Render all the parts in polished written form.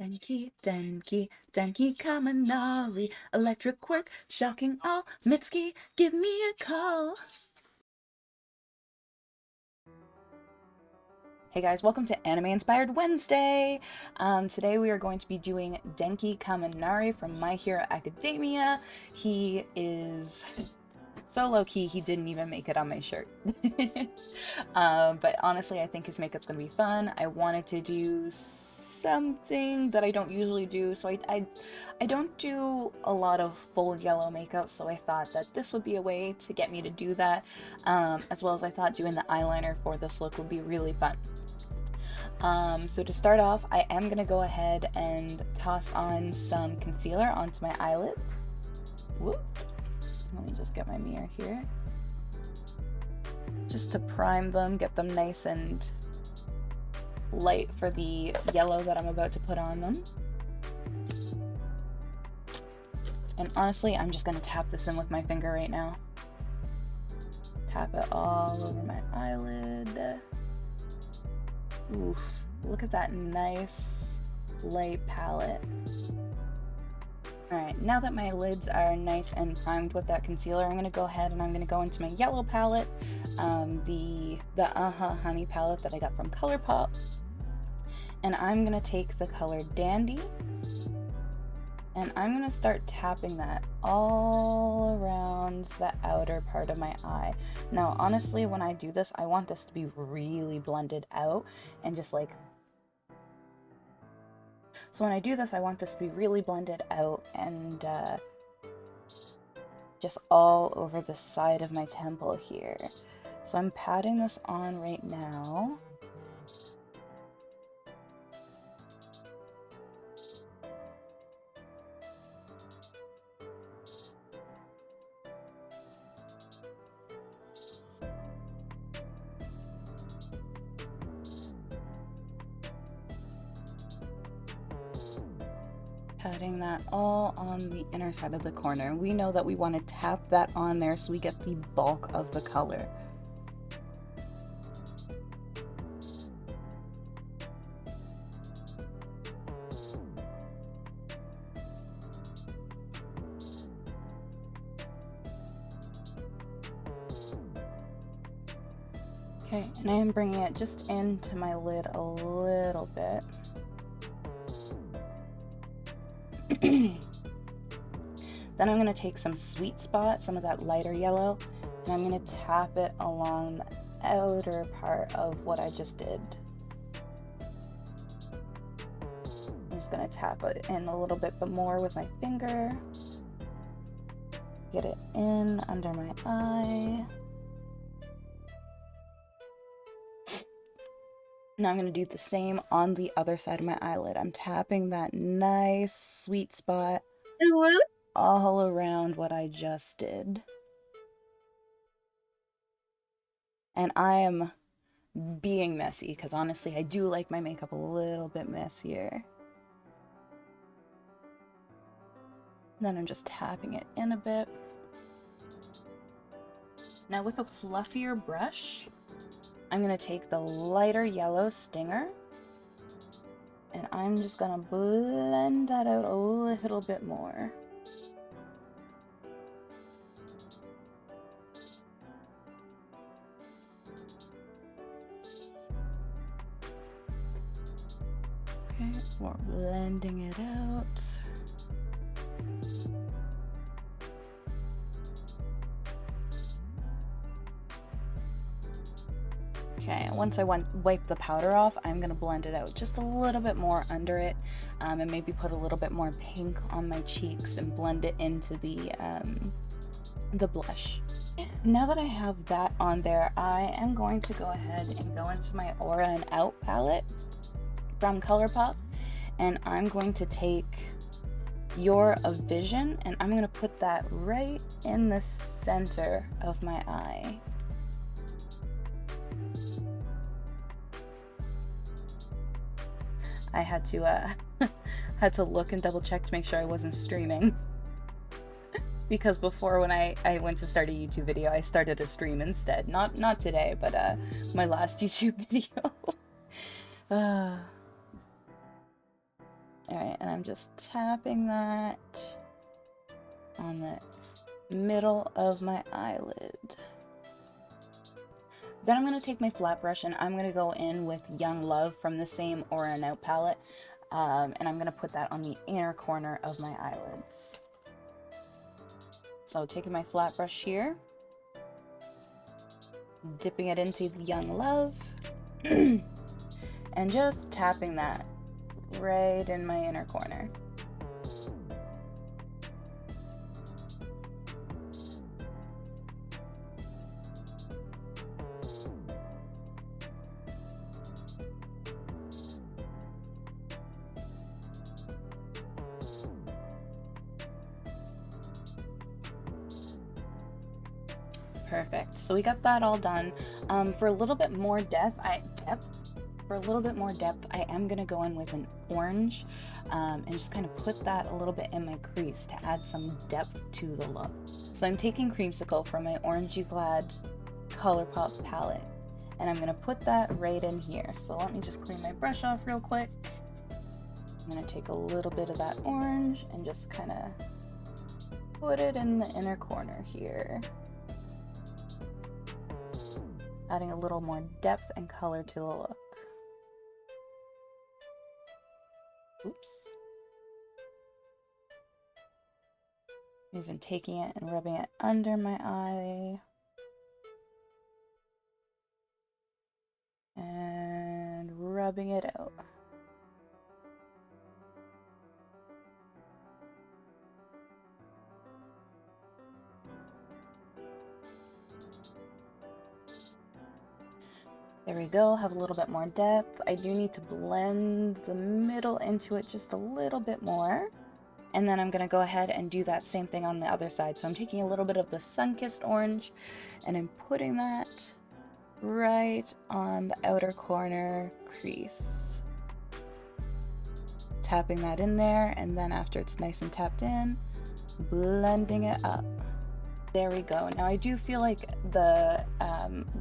Denki Kaminari, electric work, shocking all. Mitski, give me a call. Hey guys, welcome to Anime Inspired Wednesday. Today we are going to be doing Denki Kaminari from My Hero Academia. He is so low-key, he didn't even make it on my shirt. But honestly, I think his makeup's gonna be fun. I wanted to do something that I don't usually do, so I don't do a lot of full yellow makeup, so I thought that this would be a way to get me to do that, as well as I thought doing the eyeliner for this look would be really fun. So to start off, I am gonna go ahead and toss on some concealer onto my eyelids. Whoop. Let me just get my mirror here. Just to prime them, get them nice and light for the yellow that I'm about to put on them. And honestly, I'm just gonna tap this in with my finger right now. Tap it all over my eyelid. Oof, look at that nice light palette. Alright, now that my lids are nice and primed with that concealer, I'm going to go ahead and I'm going to go into my yellow palette, the Honey palette that I got from Colourpop. And I'm going to take the color Dandy, and I'm going to start tapping that all around the outer part of my eye. Now, honestly, when I do this, I want this to be really blended out and just like... So when I do this, I want this to be really blended out and just all over the side of my temple here. So I'm patting this on right now. Patting that all on the inner side of the corner. We know that we want to tap that on there so we get the bulk of the color. Okay, and I am bringing it just into my lid a little bit. Then I'm going to take some Sweet Spot, some of that lighter yellow, and I'm going to tap it along the outer part of what I just did. I'm just going to tap it in a little bit more with my finger. Get it in under my eye. Now I'm going to do the same on the other side of my eyelid. I'm tapping that nice sweet spot all around what I just did. And I am being messy because honestly I do like my makeup a little bit messier. Then I'm just tapping it in a bit. Now with a fluffier brush, I'm going to take the lighter yellow Stinger, and I'm just going to blend that out a little bit more. Okay, we're blending it out. Okay, once I wipe the powder off, I'm going to blend it out just a little bit more under it, and maybe put a little bit more pink on my cheeks and blend it into the blush. Now that I have that on there, I am going to go ahead and go into my Aura and Out palette from Colourpop, and I'm going to take Your a Vision, and I'm going to put that right in the center of my eye. I had to look and double check to make sure I wasn't streaming. Because before, when I went to start a YouTube video, I started a stream instead. Not today, but my last YouTube video. Alright, and I'm just tapping that on the middle of my eyelid. Then I'm going to take my flat brush and I'm going to go in with Young Love from the same Aura and Out palette. And I'm going to put that on the inner corner of my eyelids. So taking my flat brush here, dipping it into the Young Love, and just tapping that right in my inner corner. Perfect. So we got that all done. For a little bit more depth, I am gonna go in with an orange and just kind of put that a little bit in my crease to add some depth to the look. So I'm taking Creamsicle from my Orangey Glad Colourpop palette, and I'm gonna put that right in here. So let me just clean my brush off real quick. I'm gonna take a little bit of that orange and just kind of put it in the inner corner here, adding a little more depth and color to the look. Oops. Even taking it and rubbing it under my eye. And rubbing it out. There we go, have a little bit more depth. I do need to blend the middle into it just a little bit more. And then I'm gonna go ahead and do that same thing on the other side. So I'm taking a little bit of the Sun-Kissed orange and I'm putting that right on the outer corner crease. Tapping that in there, and then after it's nice and tapped in, blending it up. There we go. Now I do feel like the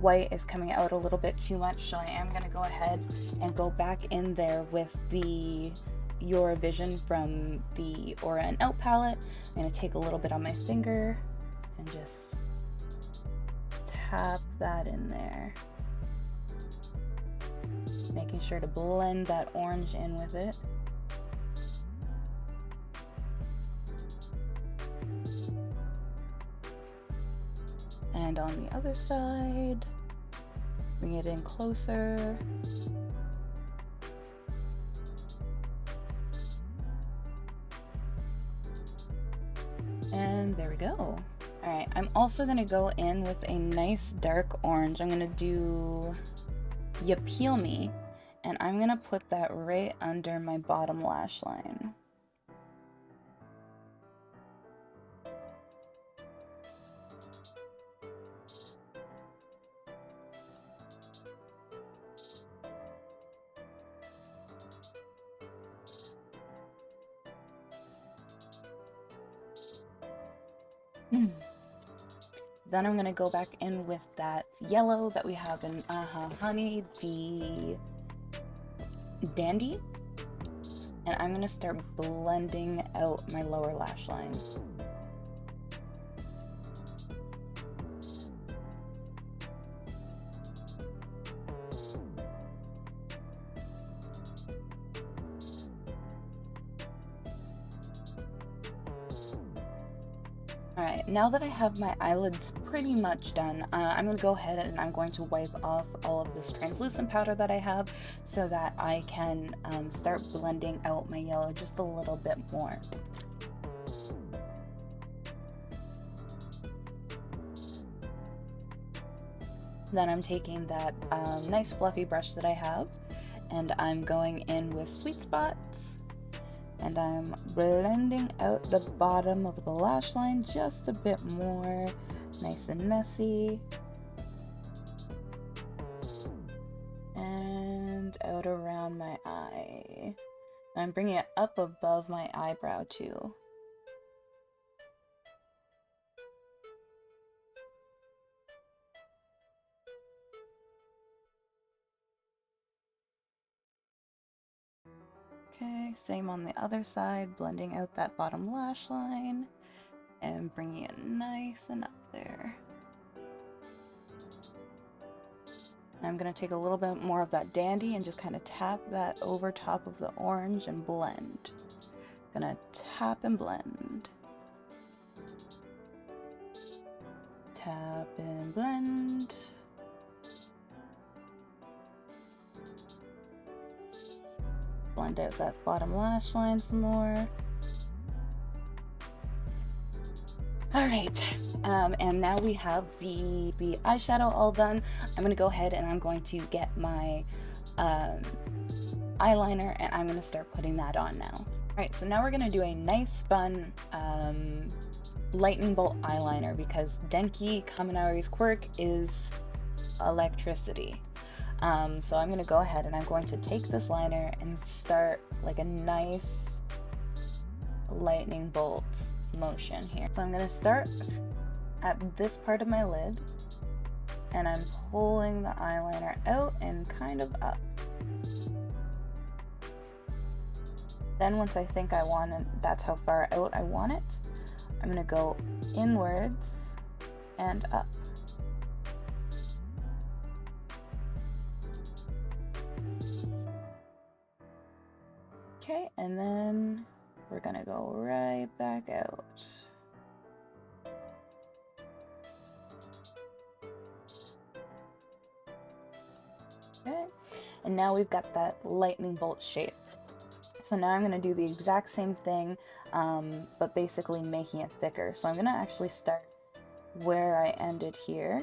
white is coming out a little bit too much, so I am going to go ahead and go back in there with the Eurovision from the Aura and Out palette. I'm going to take a little bit on my finger and just tap that in there. Making sure to blend that orange in with it. And on the other side, bring it in closer. And there we go. All right, I'm also gonna go in with a nice dark orange. I'm gonna do You Peel Me, and I'm gonna put that right under my bottom lash line. Then I'm gonna go back in with that yellow that we have in Honey, the Dandy, and I'm gonna start blending out my lower lash line. Alright, now that I have my eyelids pretty much done, I'm going to go ahead and I'm going to wipe off all of this translucent powder that I have so that I can start blending out my yellow just a little bit more. Then I'm taking that nice fluffy brush that I have and I'm going in with Sweet Spots. And I'm blending out the bottom of the lash line just a bit more, nice and messy. And out around my eye. I'm bringing it up above my eyebrow too. Okay, same on the other side, blending out that bottom lash line and bringing it nice and up there. I'm going to take a little bit more of that dandy and just kind of tap that over top of the orange and blend. Gonna tap and blend. Tap and blend. Blend out that bottom lash line some more. Alright, and now we have the eyeshadow all done. I'm going to go ahead and I'm going to get my eyeliner and I'm going to start putting that on now. Alright, so now we're going to do a nice spun lightning bolt eyeliner because Denki Kaminari's quirk is electricity. So I'm going to go ahead and I'm going to take this liner and start like a nice lightning bolt motion here. So I'm going to start at this part of my lid and I'm pulling the eyeliner out and kind of up. Then once I think I want it, that's how far out I want it, I'm going to go inwards and up. Okay, and then we're going to go right back out. Okay, and now we've got that lightning bolt shape. So now I'm going to do the exact same thing, but basically making it thicker. So I'm going to actually start where I ended here,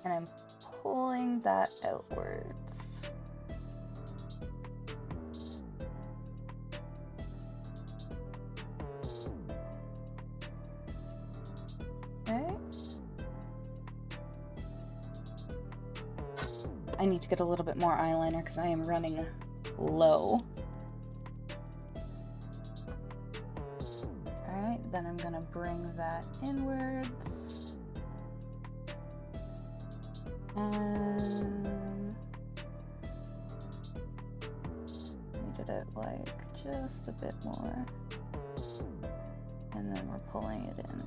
and I'm pulling that outwards. Okay. I need to get a little bit more eyeliner because I am running low. Alright, then I'm gonna bring that inwards. And needed it like just a bit more. And then we're pulling it in.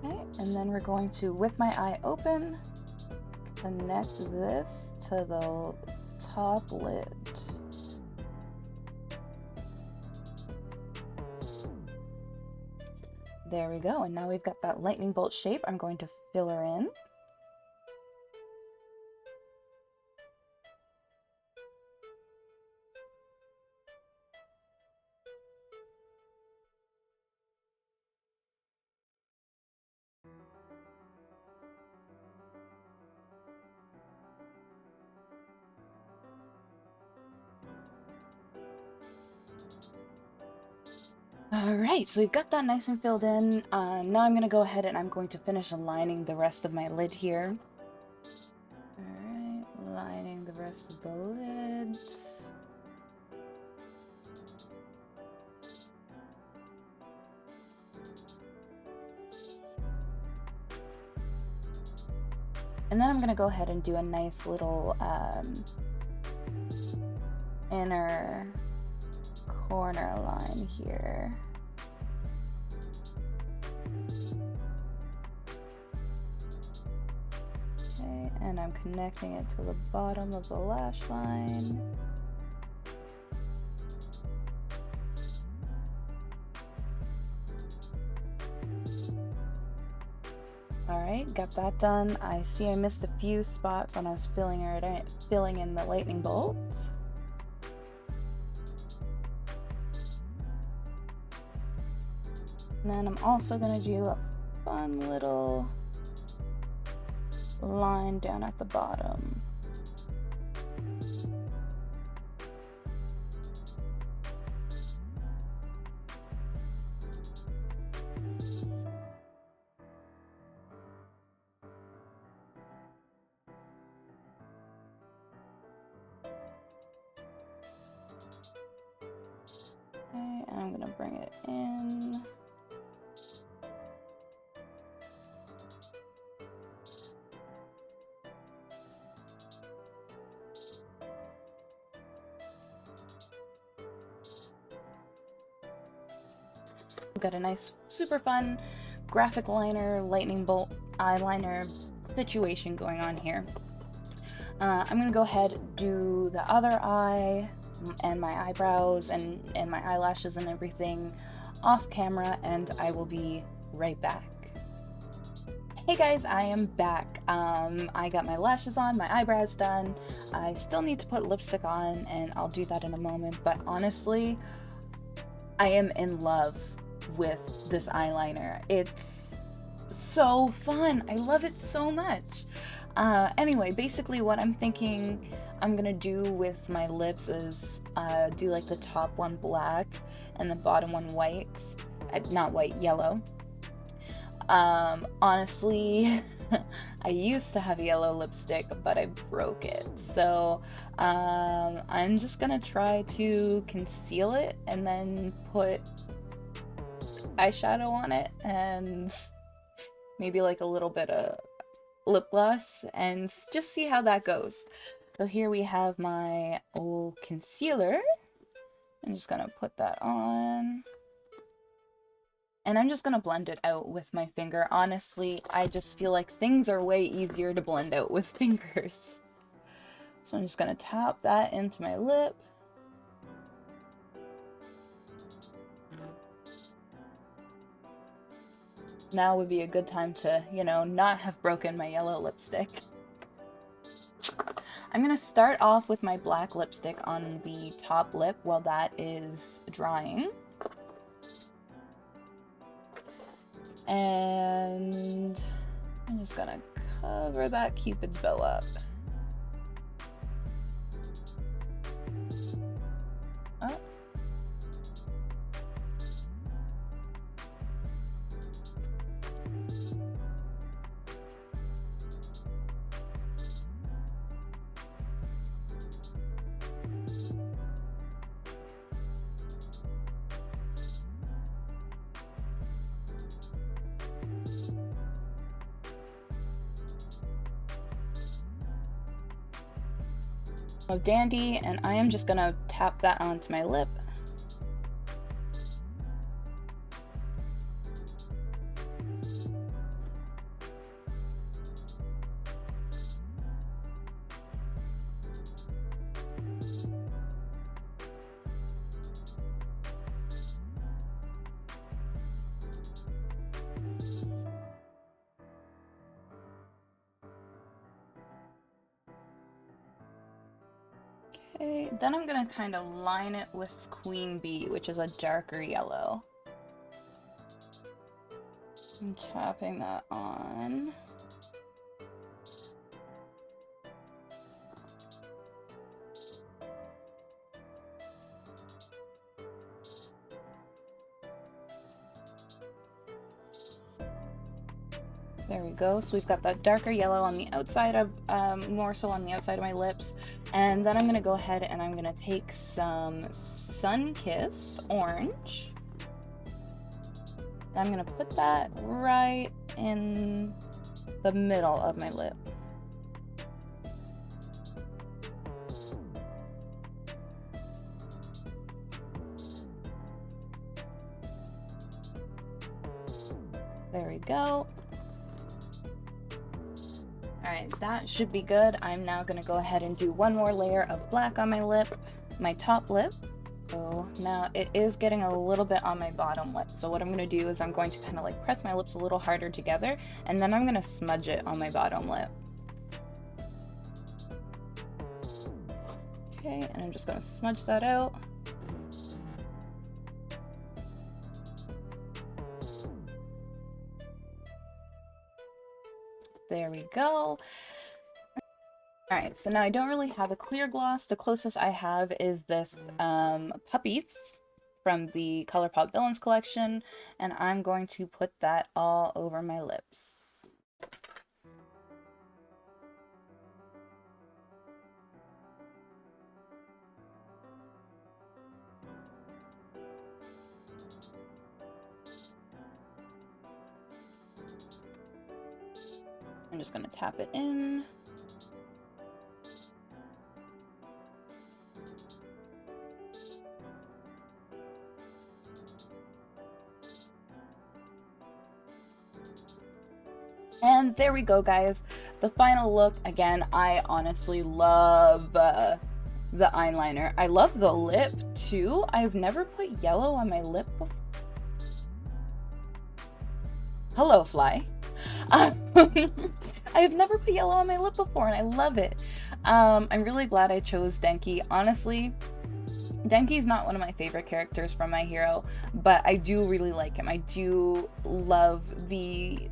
Okay, and then we're going to, with my eye open, connect this to the top lid. There we go, and now we've got that lightning bolt shape. I'm going to fill her in. Alright, so we've got that nice and filled in. Now I'm going to go ahead and I'm going to finish aligning the rest of my lid here. Alright, lining the rest of the lids. And then I'm going to go ahead and do a nice little inner corner line here. Okay, and I'm connecting it to the bottom of the lash line. Alright, got that done. I see I missed a few spots when I was filling in the lightning bolts. And then I'm also going to do a fun little line down at the bottom. Okay, and I'm going to bring it in. got a nice, super fun graphic liner, lightning bolt eyeliner situation going on here. I'm gonna go ahead, do the other eye and my eyebrows and my eyelashes and everything off camera, and I will be right back. Hey guys, I am back. I got my lashes on, my eyebrows done. I still need to put lipstick on, and I'll do that in a moment, but honestly, I am in love with this eyeliner. It's so fun. I love it so much. Anyway, basically what I'm thinking I'm gonna do with my lips is do like the top one black and the bottom one white. Not white, yellow. Honestly, I used to have yellow lipstick, but I broke it. So I'm just gonna try to conceal it and then put eyeshadow on it and maybe like a little bit of lip gloss and just see how that goes. So here we have my old concealer. I'm just gonna put that on. And I'm just gonna blend it out with my finger. Honestly, I just feel like things are way easier to blend out with fingers. So I'm just gonna tap that into my lip. Now would be a good time to, you know, not have broken my yellow lipstick. I'm gonna start off with my black lipstick on the top lip while that is drying. And I'm just gonna cover that Cupid's bow up. Oh. Dandy, and I am just gonna tap that onto my lip. Okay, then I'm gonna kind of line it with Queen Bee, which is a darker yellow. I'm tapping that on. There we go. So we've got that darker yellow on the outside of, more so on the outside of my lips. And then I'm gonna go ahead and I'm gonna take some Sun-Kiss Orange. And I'm gonna put that right in the middle of my lip. There we go. Alright, that should be good. I'm now going to go ahead and do one more layer of black on my lip, my top lip. So now it is getting a little bit on my bottom lip. So what I'm going to do is I'm going to kind of like press my lips a little harder together, and then I'm going to smudge it on my bottom lip. Okay, and I'm just going to smudge that out. There we go. Alright, so now I don't really have a clear gloss. The closest I have is this Puppies from the Colourpop Villains collection, and I'm going to put that all over my lips. I'm just going to tap it in. And there we go, guys. The final look. Again, I honestly love the eyeliner. I love the lip too. I've never put yellow on my lip before. Hello, fly. I've never put yellow on my lip before, and I love it. I'm really glad I chose Denki. Honestly, Denki's not one of my favorite characters from My Hero, but I do really like him. I do love the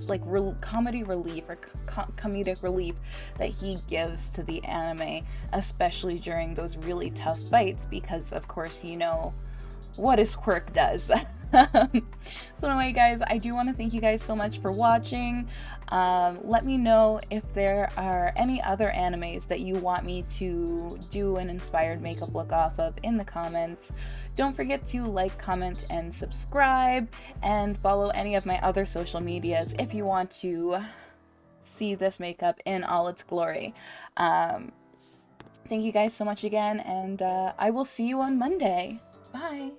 like comedy relief or comedic relief that he gives to the anime, especially during those really tough fights, because of course you know what his quirk does. So anyway, guys, I do want to thank you guys so much for watching. Let me know if there are any other animes that you want me to do an inspired makeup look off of in the comments. Don't forget to like, comment, and subscribe, and follow any of my other social medias if you want to see this makeup in all its glory. Thank you guys so much again, and I will see you on Monday. Bye!